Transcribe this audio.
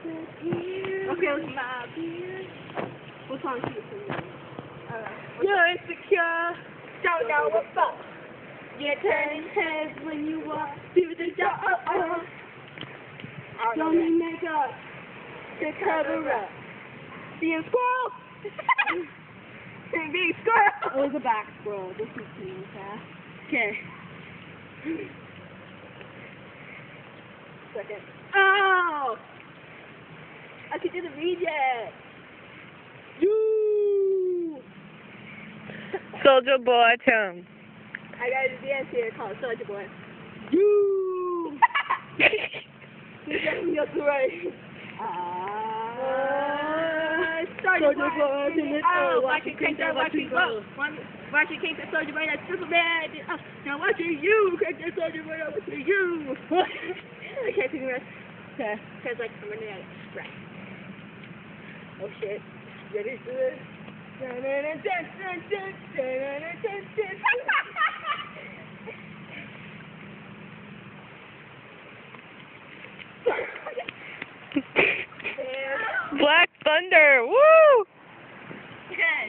Okay, with my beard. What song is it? You're insecure. Don't know what's up. You're turning heads when you walk through the door. Don't need makeup to cover up. Being squirrel. Being squirrel. It was a back squirrel. This is being fast. Okay. Second. Oh! I could do the reject. You. Soldier Boy Tom. I got a dance here called Soldier Boy. You. You're getting your story. Soldier Boy. Oh, watch it crank that, watch it go. Watch it crank that Soldier Boy, that's Superman. Oh, now watching you crank that Soldier Boy, I'm watching you. I can't figure it out. Okay. Because like I'm running out of breath. Oh shit. Ready for this? Black Thunder. Woo! Okay.